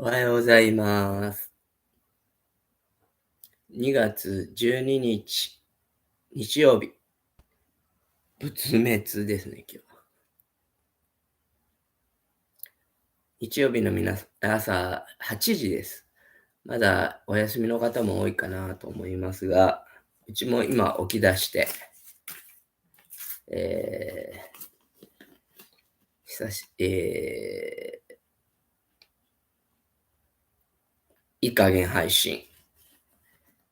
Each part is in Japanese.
おはようございます。2月12日、日曜日。仏滅ですね、今日は。日曜日の朝8時です。まだお休みの方も多いかなと思いますが、うちも今起き出して、いい加減配信。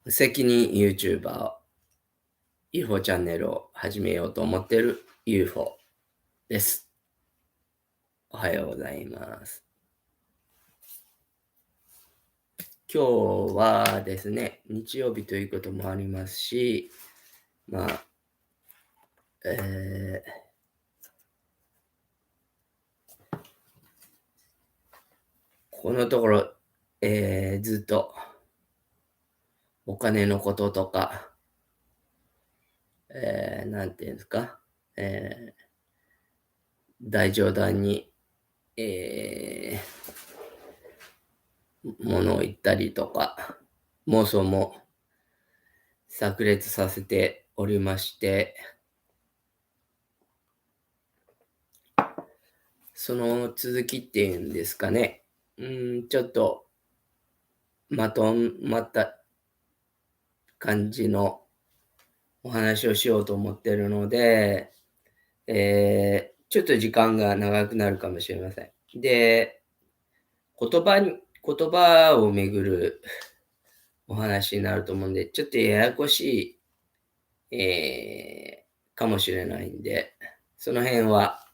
責任 YouTuber、UFO チャンネルを始めようと思っている UFO です。おはようございます。今日はですね、日曜日ということもありますし、このところ、ずっとお金のこととか、なんていうんですか、大冗談に、物を言ったりとか、妄想も炸裂させておりまして、その続きっていうんですかね、ちょっとまとまった感じのお話をしようと思ってるので、ちょっと時間が長くなるかもしれません。で、言葉をめぐるお話になると思うんで、ちょっとややこしい、かもしれないんで、その辺は、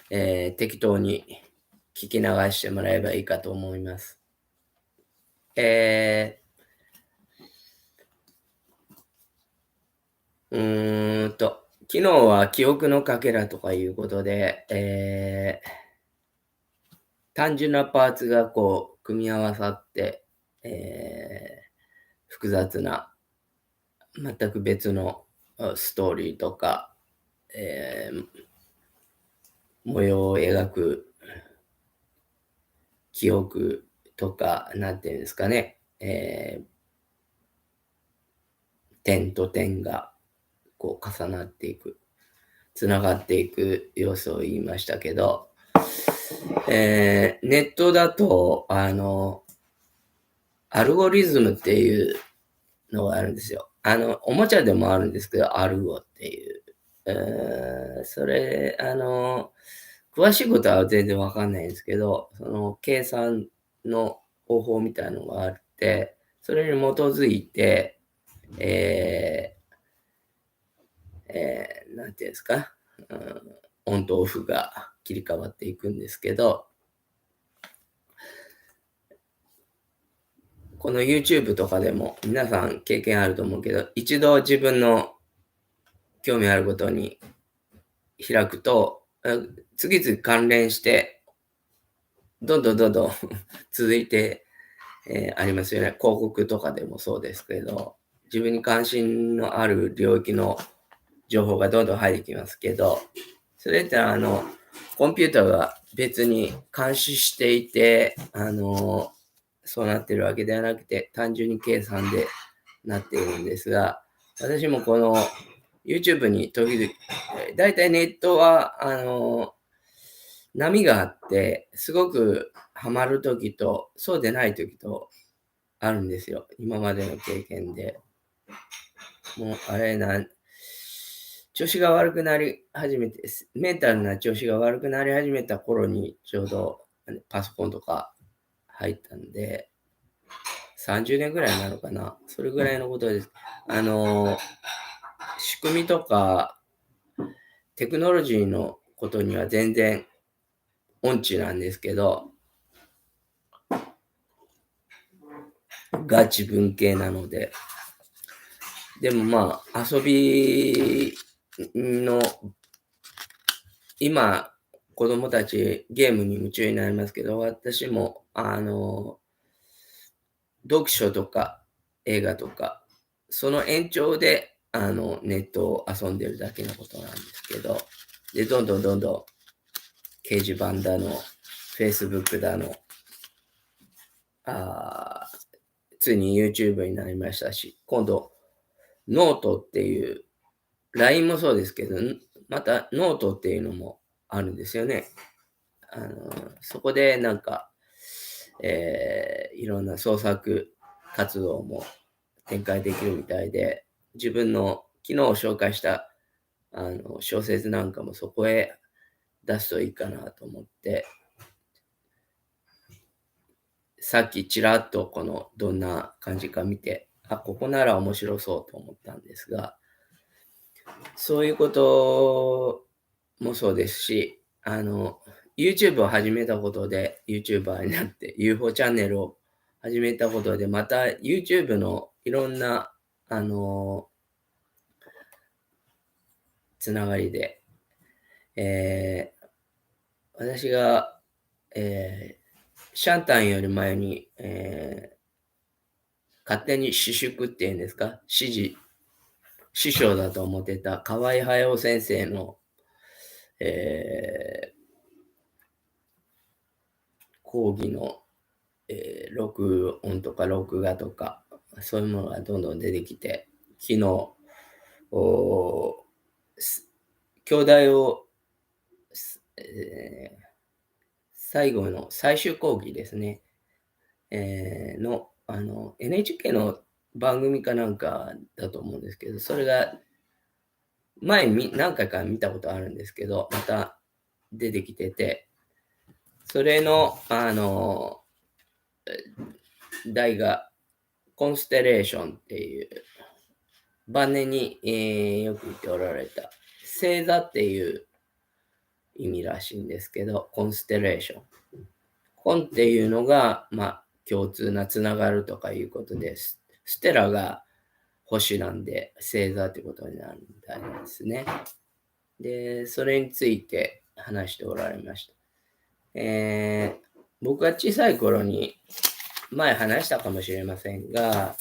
適当に聞き流してもらえばいいかと思います。昨日は記憶のかけらとかいうことで、単純なパーツがこう、組み合わさって、複雑な、全く別のストーリーとか、模様を描く記憶とか、なんていうんですかね、点と点がこう重なっていく、つながっていく要素を言いましたけど、ネットだと、アルゴリズムっていうのがあるんですよ。おもちゃでもあるんですけど、アルゴっていう。それ、詳しいことは全然わかんないんですけど、その計算の方法みたいなのがあって、それに基づいて、なんていうんですか、オンとオフが切り替わっていくんですけど、この YouTube とかでも皆さん経験あると思うけど、一度自分の興味あることに開くと、次々関連して、どんどん続いて、ありますよね。広告とかでもそうですけど、自分に関心のある領域の情報がどんどん入ってきますけど、それってコンピューターが別に監視していて、そうなってるわけではなくて、単純に計算でなっているんですが、私もこの YouTube に時々、だいたいネットは、波があって、すごくハマるときと、そうでないときとあるんですよ。今までの経験で。もう、調子が悪くなり始めて、メンタルな調子が悪くなり始めた頃に、ちょうどパソコンとか入ったんで、30年ぐらいなのかな。それぐらいのことです。仕組みとか、テクノロジーのことには全然音痴なんですけど、ガチ文系なので、でもまあ、遊びの、今、子供たちゲームに夢中になりますけど、私も、読書とか映画とか、その延長で、ネットを遊んでるだけのことなんですけど、で、どんどん掲示板だの、Facebook だの、ついに YouTube になりましたし、今度、ノートっていう、LINE もそうですけど、またノートっていうのもあるんですよね。そこでなんか、いろんな創作活動も展開できるみたいで、自分の昨日紹介した小説なんかもそこへ出すといいかなと思って、さっきちらっとこのどんな感じか見て、ここなら面白そうと思ったんですが、そういうこともそうですし、YouTube を始めたことで、YouTuber になって、UFO チャンネルを始めたことで、また YouTube のいろんな、つながりで、私が、シャンタンより前に、勝手に私塾っていうんですか、師匠だと思ってた河合駿先生の、講義の、録音とか録画とか、そういうものがどんどん出てきて、昨日、兄弟を、最後の最終講義ですね、NHK の番組かなんかだと思うんですけど、それが前に何回か見たことあるんですけど、また出てきてて、それの、題がコンステレーションっていう、晩年に、よく言っておられた、星座っていう意味らしいんですけど、コンステレーション。コンっていうのが、共通なつながるとかいうことです。ステラが星なんで、星座ってことになるみたいなんですね。で、それについて話しておられました。僕が小さい頃に、前話したかもしれませんが、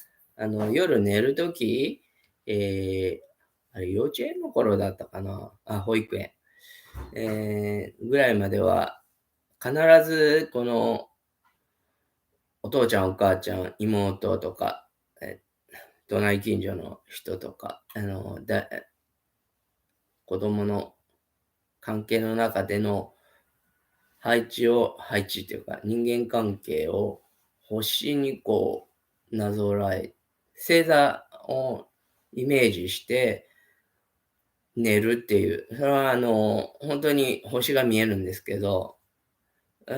夜寝るとき、あれ幼稚園の頃だったかな、保育園、ぐらいまでは、必ずこのお父ちゃんお母ちゃん妹とか、隣近所の人とか、子供の関係の中での配置というか人間関係を星にこうなぞらえ、星座をイメージして寝るっていう、それは本当に星が見えるんですけど、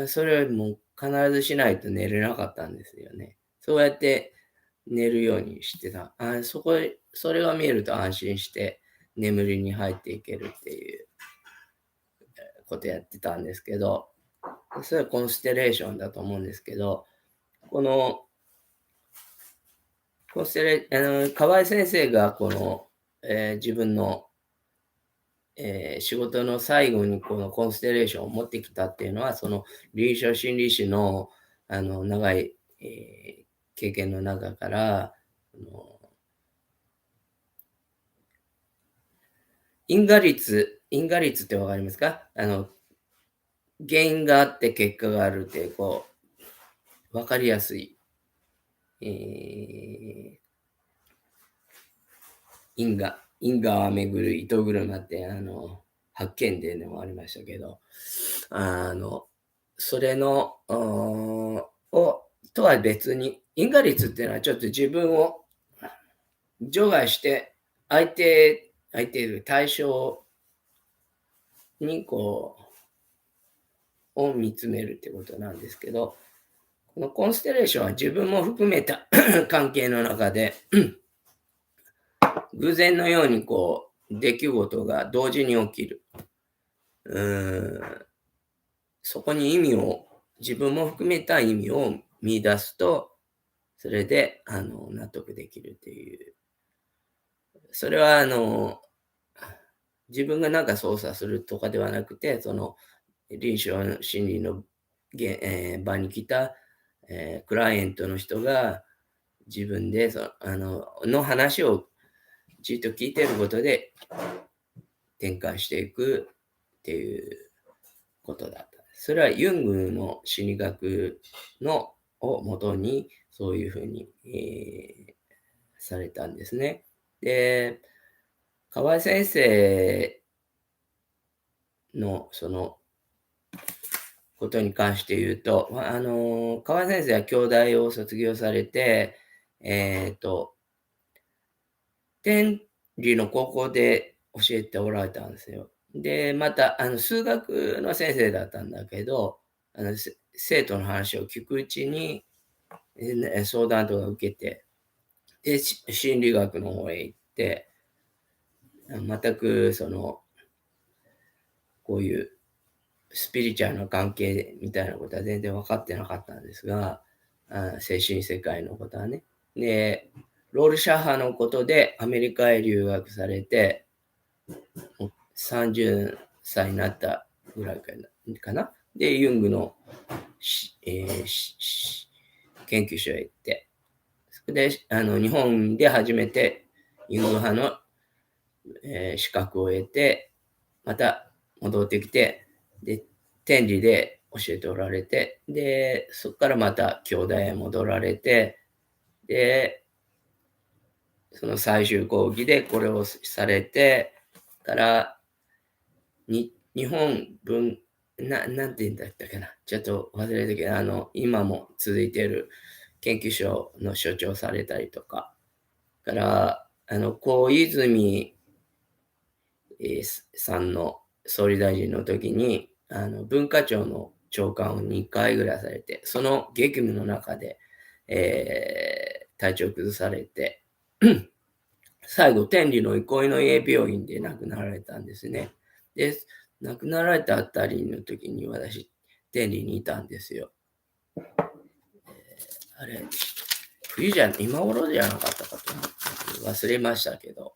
それも必ずしないと寝れなかったんですよね。そうやって寝るようにしてた。それが見えると安心して眠りに入っていけるっていうことやってたんですけど、それはコンステレーションだと思うんですけど、このコンステレ河合先生がこの、自分の、仕事の最後にこのコンステレーションを持ってきたっていうのは、その臨床心理士の長い、経験の中から、因果率ってわかりますか？原因があって結果があるっていう、こう、わかりやすい、因果は巡る糸車って、発見伝でもありましたけど、それの、とは別に、因果率っていうのはちょっと自分を除外して、相手いる対象にを見つめるってことなんですけど、このコンステレーションは自分も含めた関係の中で、偶然のように出来事が同時に起きる。そこに自分も含めた意味を見出すと、それで、納得できるっていう。それは、自分がなんか操作するとかではなくて、その、臨床心理の場に来た、クライアントの人が自分での話をじっと聞いてることで展開していくっていうことだった。それはユングの心理学のをもとに、そういうふうに、されたんですね。で、河合先生のそのことに関して言うと、河合先生は京大を卒業されて、えっと、天理の高校で教えておられたんですよ。で、また、数学の先生だったんだけど、生徒の話を聞くうちに、相談とか受けて、で、心理学の方へ行って、全くこういうスピリチュアルな関係みたいなことは全然分かってなかったんですが、精神世界のことはね。で、ロールシャッハのことでアメリカへ留学されて、30歳になったぐらいかな。で、ユングの研究所へ行って、それで日本で初めてユング派の、資格を得て、また戻ってきて、で、天理で教えておられて、で、そこからまた京大へ戻られて、で、その最終講義でこれをされて、から日本なんて言うんだったっけな。ちょっと忘れたけど、今も続いている研究所の所長されたりとか、から、小泉、さんの総理大臣の時に、文化庁の長官を2回ぐらいされて、その激務の中で、体調崩されて、最後、天理の憩いの家病院で亡くなられたんですね。で、亡くなられたあたりの時に私、天理にいたんですよ。あれ、今頃じゃなかったかと思って忘れましたけど、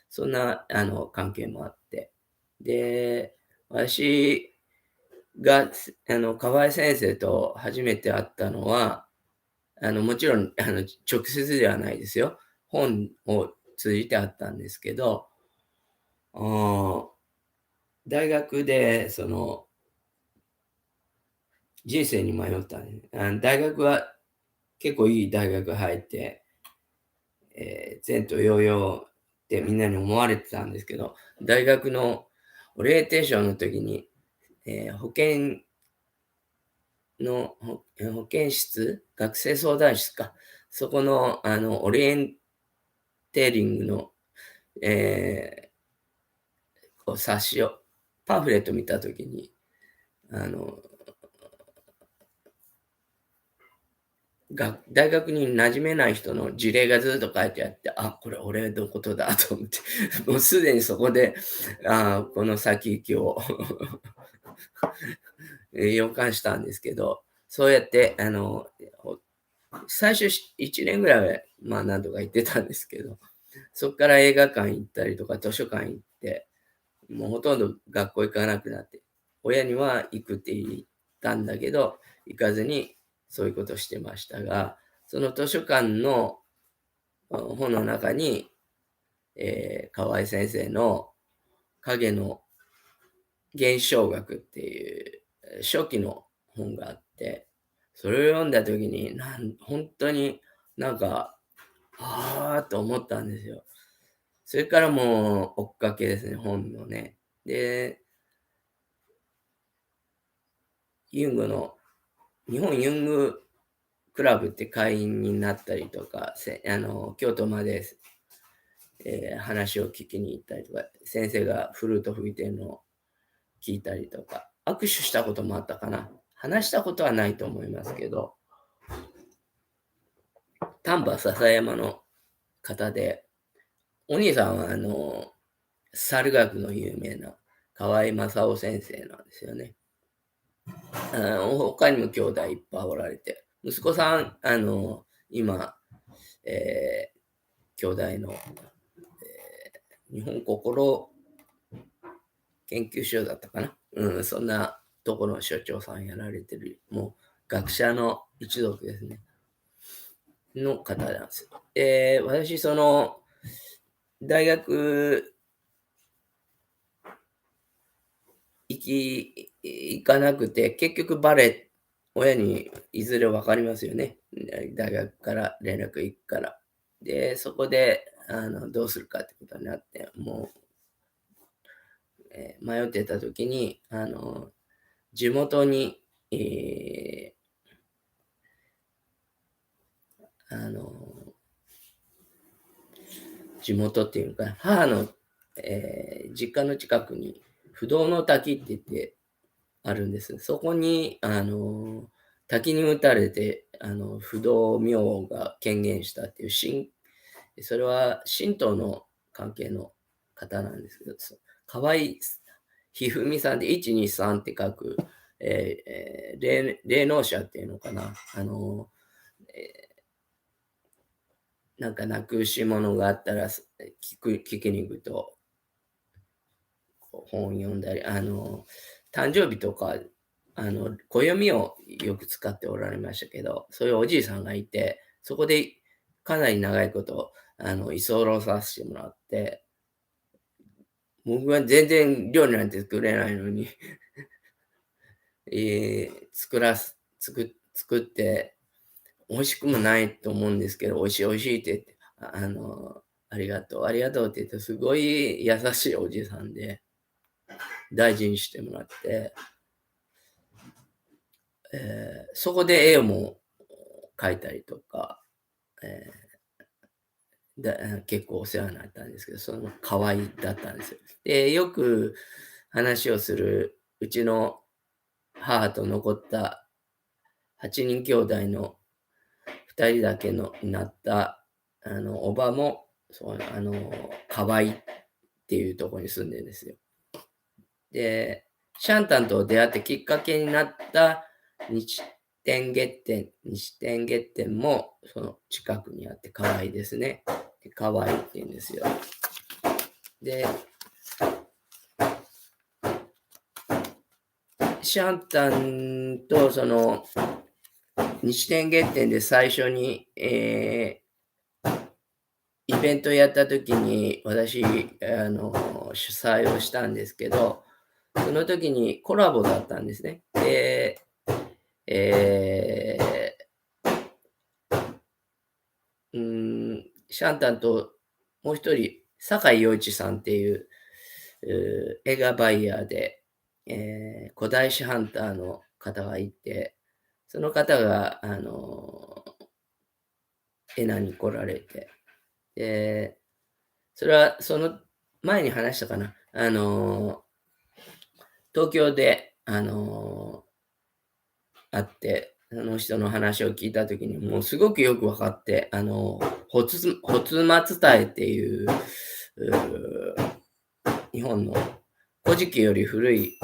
そんな、関係もあって。で、私が、河合先生と初めて会ったのは、もちろん、直接ではないですよ。本を通じて会ったんですけど、大学で、人生に迷ったね。大学は結構いい大学入って、前途洋々ってみんなに思われてたんですけど、大学のオリエンテーションの時に、保健保健室、学生相談室か、そこの、オリエンテーリングの、こう冊子を、パンフレット見たときに、あの、大学に馴染めない人の事例がずっと書いてあって、あ、これ俺のことだと思って、もうすでにそこで、この先行きを予感したんですけど、そうやって、最初1年ぐらいは、まあ、なんとか行ってたんですけど、そこから映画館行ったりとか図書館行って、もうほとんど学校行かなくなって、親には行くって言ったんだけど、行かずにそういうことをしてましたが、その図書館の本の中に、河合先生の影の現象学っていう初期の本があって、それを読んだ時に、本当になんか、ああと思ったんですよ。それからもう追っかけですね、本のね。で、ユングの、日本ユングクラブって会員になったりとか、京都まで、話を聞きに行ったりとか、先生がフルート吹いてるのを聞いたりとか、握手したこともあったかな。話したことはないと思いますけど、丹波篠山の方で、お兄さんは猿楽の有名な河合正夫先生なんですよね。他にも兄弟いっぱいおられて、息子さん、今、え兄弟の、日本心研究所だったかな。そんなところの所長さんやられてる、もう学者の一族ですね。の方なんですよ。私、大学行かなくて、結局バレエ親にいずれ分かりますよね。大学から連絡行くから。で、そこで、どうするかってことになって、もう、迷ってた時に、地元に、あの、地元っていうか、母の、実家の近くに不動の滝って言ってあるんです。そこに、滝に打たれて、不動明王が権限したっていう、それは神道の関係の方なんですけど、河合ひふみさんで123って書く、霊能者っていうのかな。なんかなくし物があったら聞きに行くと本読んだり、誕生日とか、暦をよく使っておられましたけど、そういうおじいさんがいて、そこでかなり長いこと、居候させてもらって、僕は全然料理なんて作れないのに、作って、美味しくもないと思うんですけど、美味しい美味しいって言って、ありがとう、ありがとうって言って、すごい優しいおじさんで、大事にしてもらって、そこで絵も描いたりとか、え結構お世話になったんですけど、その可愛いだったんですよ。で、よく話をするうちの母と残った8人兄弟の2人だけのになった、おばも、そう、河合っていうところに住んでるんですよ。で、シャンタンと出会ってきっかけになった西天月店もその近くにあって可愛いですね。で可愛いって言うんですよ。で、シャンタンとその西天月店で最初に、イベントやった時に私、主催をしたんですけど、その時にコラボだったんですね。で、えシャンタンともう一人、酒井陽一さんっていう、映画バイヤーで、古代史ハンターの方がいて、その方が、エナに来られて、で、それはその前に話したかな。東京で、会って、その人の話を聞いたときに、もうすごくよく分かって、ホツマツタエっていう、日本の古事記より古い、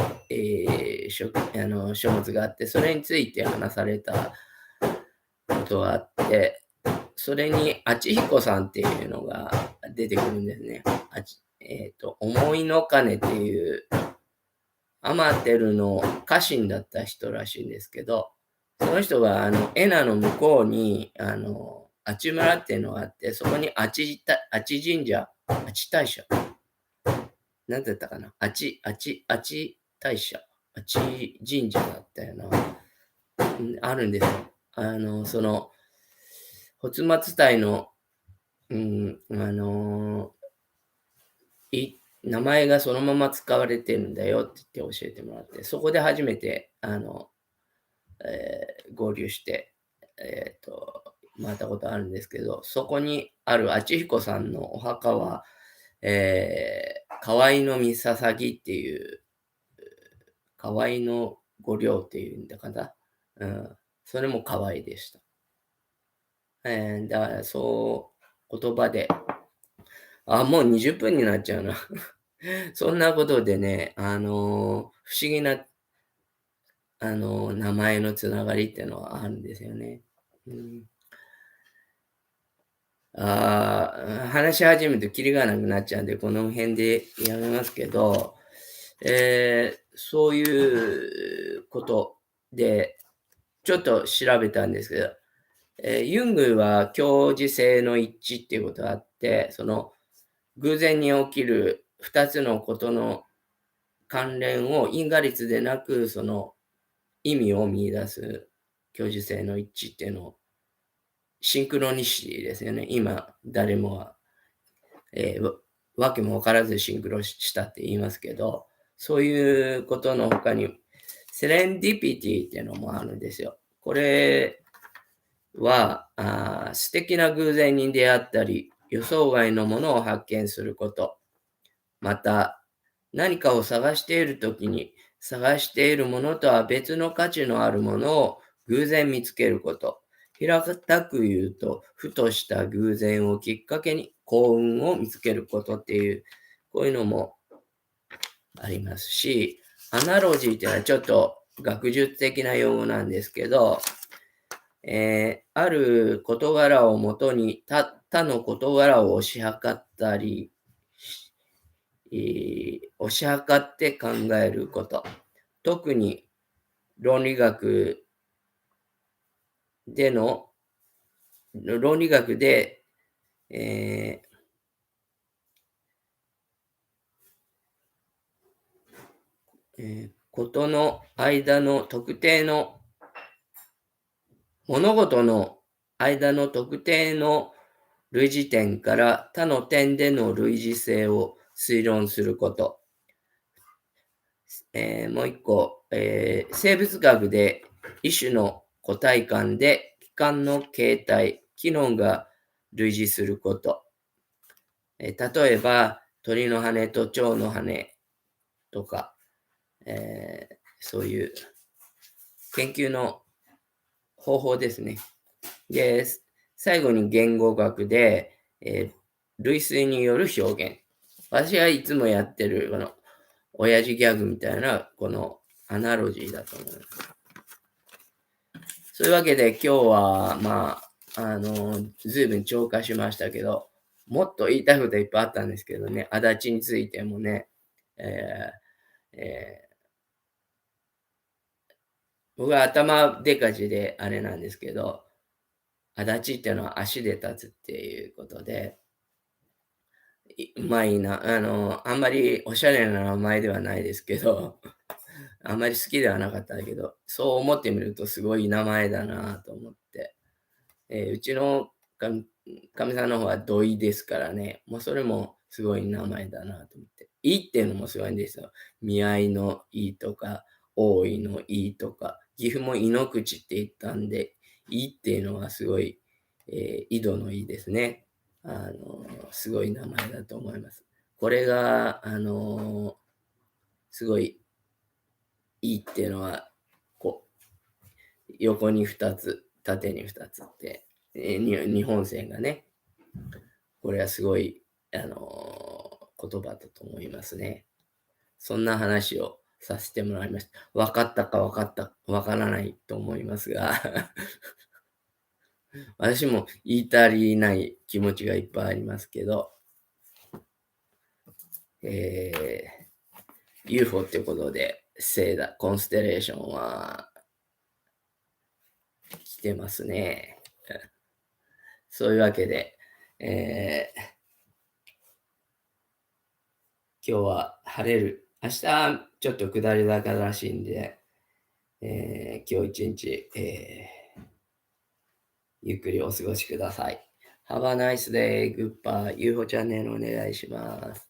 書物があって、それについて話されたことがあって、それに、あちひこさんっていうのが出てくるんですね。思いの鐘っていう、アマテルの家臣だった人らしいんですけど、その人が、エナの向こうに、あち村っていうのがあって、そこにあち神社、あち大社、なんだったかな、あち大社、あち神社だったよな、あるんですよ。その、発松隊の、うん、名前がそのまま使われてるんだよって言って教えてもらって、そこで初めて、合流して、回ったことあるんですけど、そこにあるあちひこさんのお墓は、河合の三捧っていう、河合の御陵っていうんだかな。それも河合でした。だから言葉で、もう20分になっちゃうな。そんなことでね、不思議な、名前のつながりっていうのはあるんですよね。話し始めるとキリがなくなっちゃうんで、この辺でやめますけど、そういうことで、ちょっと調べたんですけど、ユングは共時性の一致っていうことがあって、その偶然に起きる2つのことの関連を因果律でなく、その意味を見出す教授性の一致っていうのを、シンクロニシティですよね。今、誰もは、わけも分からずシンクロしたって言いますけど、そういうことの他に、セレンディピティっていうのもあるんですよ。これは、素敵な偶然に出会ったり、予想外のものを発見すること。また、何かを探しているときに、探しているものとは別の価値のあるものを偶然見つけること。平たく言うと、ふとした偶然をきっかけに幸運を見つけることっていう、こういうのもありますし、アナロジーっていうのはちょっと学術的な用語なんですけど、ある事柄をもとに他の事柄を推し量ったり、推し量って考えること。特に論理学での、論理学で、えことの間の特定の、物事の間の特定の類似点から他の点での類似性を推論すること。もう一個、生物学で一種の個体間で器官の形態、機能が類似すること。例えば、鳥の羽と蝶の羽とか、そういう研究の方法ですね。で、最後に言語学で、類推による表現。私がいつもやってる、親父ギャグみたいな、このアナロジーだと思います。そういうわけで今日は、ずいぶん超過しましたけど、もっと言いたいこといっぱいあったんですけどね、足立についてもね、えーえー僕は頭でかちであれなんですけど、足立っていうのは足で立つっていうことで、まあいいな、あんまりおしゃれな名前ではないですけど、あんまり好きではなかったんだけど、そう思ってみるとすごい名前だなと思って。うちのかみさんの方は土井ですからね、もうそれもすごい名前だなと思って。井っていうのもすごいんですよ。見合いの井とか、大井の井とか、岐阜も井の口って言ったんで、井っていうのはすごい、井戸の井ですね。すごい名前だと思います。これが、すごいいいっていうのは、こう、横に2つ、縦に2つって、日本線がね、これはすごい、言葉だと思いますね。そんな話をさせてもらいました。分かったかわからないと思いますが、私も言い足りない気持ちがいっぱいありますけど、UFO っていうことで、星だ、コンステレーションは来てますね。そういうわけで、今日は晴れる。明日ちょっと下り坂らしいんで、今日一日、ゆっくりお過ごしください。Have a nice day. Goodbye. UFO チャンネルお願いします。